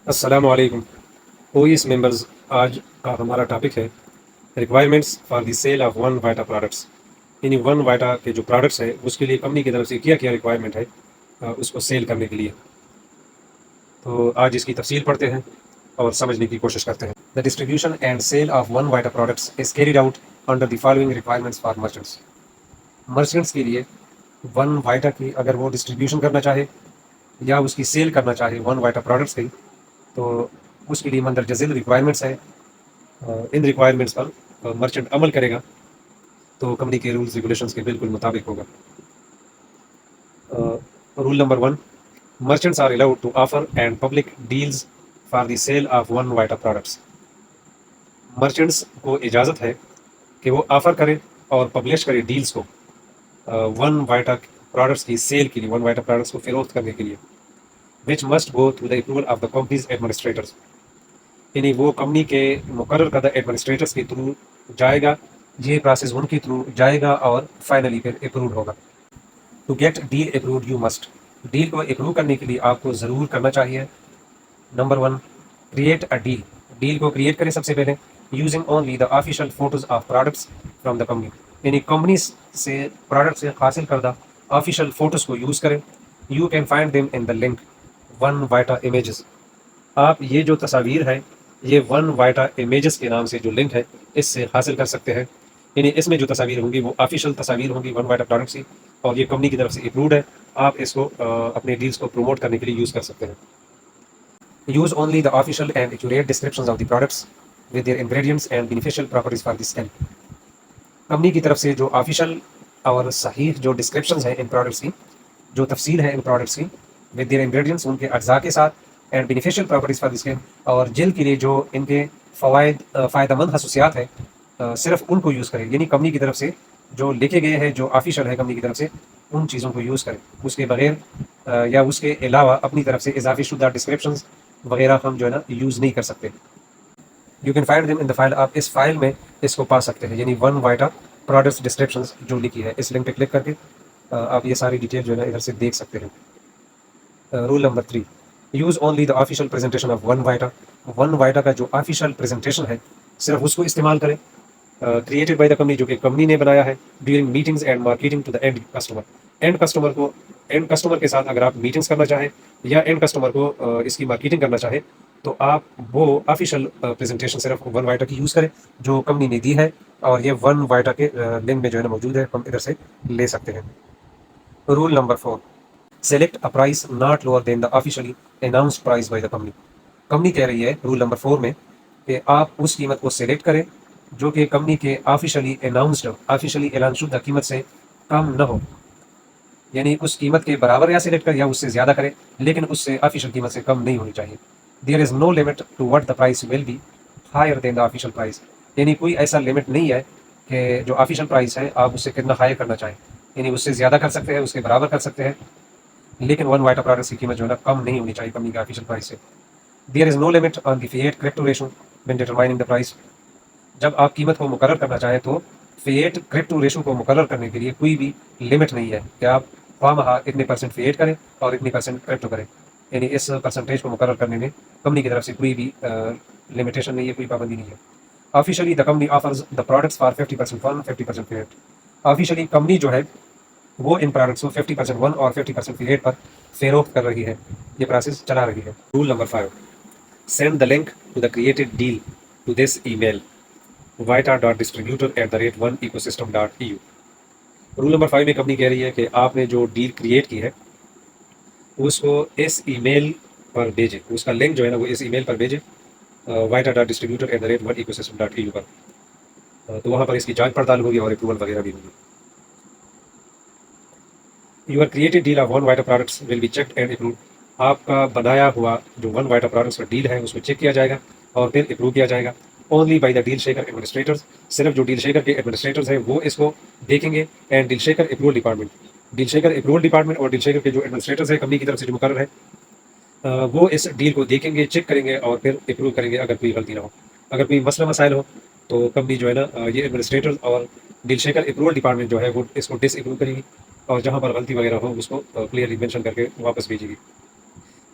السلام علیکم Oise members, آج کا ہمارا ٹاپک ہے requirements for the sale of One Vita products. یعنی ون وائٹا کے جو پروڈکٹس ہے اس کے لیے کمپنی کی طرف سے کیا ریکوائرمنٹ ہے اس کو سیل کرنے کے لیے. تو آج اس کی تفصیل پڑھتے ہیں اور سمجھنے کی کوشش کرتے ہیں. The distribution and sale of One Vita products is carried out under the following requirements for merchants. Merchants کے لیے ون وائٹا کی اگر وہ ڈسٹریبیوشن کرنا چاہے یا اس کی سیل کرنا چاہے ون وائٹا پروڈکٹس کی، تو اس کے لیے مندرجہ ذیل ریکوائرمنٹس ہیں. ان ریکوائرمنٹس پر مرچنٹ عمل کرے گا تو کمپنی کے رولز ریگولیشنز کے بالکل مطابق ہوگا. Rule number 1: merchants are allowed to offer and public deals for the sale of One Vita products. Merchants کو اجازت ہے کہ وہ آفر کرے اور پبلش کرے ڈیلز کو ون وائٹا پروڈکٹس کی سیل کے لیے، ون وائٹا پروڈکٹس کو فروخت کرنے کے لیے. which must go through the approval of the company's administrators. یعنی وہ کمپنی کے مقرر کردہ ایڈمنسٹریٹرس کے تھرو جائے گا، یہ پروسیس ان کے تھرو جائے گا اور فائنلی پھر اپروڈ ہوگا. To get deal approved you must. Deal کو اپروو کرنے کے لیے آپ کو ضرور کرنا چاہیے number 1: create a deal. Deal کو کریٹ کریں سب سے پہلے using only the official photos of products from the company. یعنی کمپنی سے پروڈکٹ سے حاصل کردہ آفیشیل فوٹوز کو یوز کریں. You can find them in the link One Vita images. آپ یہ جو تصاویر ہیں یہ ون وائٹا امیجز کے نام سے جو لنک ہے اس سے حاصل کر سکتے ہیں. یعنی اس میں جو تصاویر ہوں گی وہ آفیشیل تصاویر ہوں گی ون وائٹا پروڈکٹس کی، اور یہ کمپنی کی طرف سے اپروڈ ہے. آپ اس کو اپنے ڈیلز کو پروموٹ کرنے کے لیے یوز کر سکتے ہیں. Use only the official and accurate descriptions of the products with their ingredients and beneficial properties for the sale. Company کی طرف سے جو آفیشیل اور صحیح جو ڈسکرپشنز ہیں ان پروڈکٹس کی، جو تفصیل ہے ان پروڈکٹس کی ود دیئر انگریڈینٹس، ان کے اجزاء کے ساتھ، and beneficial properties for the skin, اور جلد کے لیے جو ان کے فائدہ مند خصوصیات ہیں صرف ان کو یوز کریں. یعنی کمپنی کی طرف سے جو لکھے گئے ہیں، جو آفیشیل ہے کمپنی کی طرف سے، ان چیزوں کو یوز کریں. اس کے بغیر یا اس کے علاوہ اپنی طرف سے اضافی شدہ ڈسکرپشنز وغیرہ ہم جو ہے نا یوز نہیں کر سکتے. You can find them in the file. آپ اس فائل میں اس کو پا سکتے ہیں، یعنی ون وائٹا پروڈکٹس ڈسکرپشنز جو لکھی ہے. اس لنک پہ کلک کر کے آپ یہ ساری ڈیٹیل جو ہے نا ادھر سے دیکھ سکتے ہیں. Roll number 3: use only the official presentation of One Vita. One Vita کا جو آفیشیل پریزنٹیشن ہے صرف اس کو استعمال کریں. کریٹڈ بائی دا کمپنی، جو کہ کمپنی نے بنایا ہے. During meetings and marketing to the end customer. And customer کے ساتھ اگر آپ میٹنگس کرنا چاہیں یا اینڈ کسٹمر کو اس کی مارکیٹنگ کرنا چاہیں تو آپ وہ آفیشیل پریزنٹیشن صرف ون وائٹا کی یوز کریں جو کمپنی نے دی ہے، اور یہ ون وائٹا کے لنک میں جو ہے نا موجود ہے، ہم ادھر سے لے سکتے ہیں. Roll number 4: select a price not lower than the officially announced price by the company. Company کہہ رہی ہے رول نمبر 4 میں کہ آپ اس قیمت کو سلیکٹ کریں جو کہ کمپنی کے آفیشلی اناؤنسڈ، آفیشلی اعلان شدہ قیمت سے کم نہ ہو. یعنی اس قیمت کے برابر یا سلیکٹ کریں یا اس سے زیادہ کریں، لیکن اس سے آفیشیل قیمت سے کم نہیں ہونی چاہیے. There is no limit to what the price will be higher than the official price. یعنی کوئی ایسا لمٹ نہیں ہے کہ جو آفیشیل پرائز ہے آپ اس سے کتنا ہائر کرنا چاہیں. یعنی اس سے زیادہ کر سکتے ہیں، اس کے برابر کر سکتے ہیں، لیکن ون وائٹا پروڈکٹس کی قیمت جو ہے نا کم نہیں ہونی چاہیے کمپنی کے آفیشیل پرائز سے. There is no limit on the fiat crypto ratio when determining the price. جب آپ قیمت کو مقرر کرنا چاہیں تو فیٹ کریپٹو ریشو کو مقرر کرنے کے لیے کوئی بھی لمٹ نہیں ہے کہ آپ خواہ اتنے پرسنٹ فیٹ کریں اور اتنی پرسنٹ کریپٹو کریں. یعنی اس پرسنٹیج کو مقرر کرنے میں کمپنی کی طرف سے کوئی بھی لمیٹیشن نہیں ہے، کوئی پابندی نہیں ہے. Officially the company offers the products for 50% fun 50% fat. Officially company جو ہے وہ ان پروڈکٹس کو 50% ون اور 50% فیٹ پر فروخت کر رہی ہے، یہ پروسیس چلا رہی ہے. Roll number 5: send the link to the created deal to this email vita.distributor@1ecosystem.eu. Roll number 5 میں کمپنی کہہ رہی ہے کہ آپ نے جو ڈیل کریٹ کی ہے اس کو اس ای میل پر بھیجیں. اس کا لنک جو ہے نا وہ اس ای میل پر بھیجیں vita.distributor@1ecosystem.eu پر. تو وہاں پر اس کی جانچ پڑتال ہوگی اور اپروول وغیرہ بھی ہوگی. Your created deal of One Vita products will be checked and approved. آپ کا بنایا ہوا جو ون وائٹا پروڈکٹس کا ڈیل ہے اس کو چیک کیا جائے گا اور پھر اپروو کیا جائے گا. Only by the deal shaker administrators. صرف جو ڈیل شیکر کے ایڈمنسٹریٹرز ہیں وہ اس کو دیکھیں گے. And deal shaker approval department. Deal shaker approval department اور ڈیل شیکر کے جو ایڈمنسٹریٹرز ہیں کمپنی کی طرف سے جو مقرر ہے وہ اس ڈیل کو دیکھیں گے، چیک کریں گے اور پھر اپروو کریں گے اگر کوئی غلطی نہ ہو. اگر کوئی مسئلہ مسائل ہو تو کمپنی جو ہے نا یہ ایڈمنسٹریٹر اور ڈیل شیکر اپروول ڈپارٹمنٹ جو ہے وہ اس کو ڈس اپروو کرے گی، اور جہاں پر غلطی وغیرہ ہو اس کو کلیئرلی مینشن کر کے واپس بھیجے گی.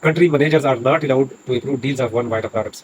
Country managers are not allowed to approve deals of one Vita products.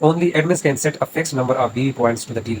Only admins can set a fixed number of BV points to the deal.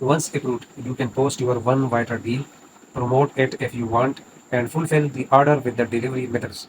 once approved you can post your one Vita deal, promote it if you want and fulfill the order with the delivery methods.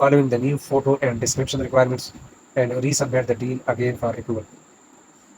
following the new photo and description requirements and resubmit the deal again for approval.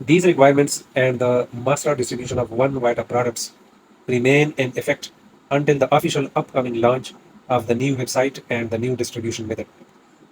These requirements and the master distribution of one Vita products remain in effect until the official upcoming launch of the new website and the new distribution method.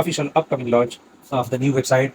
official upcoming launch of the new website,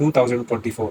2024,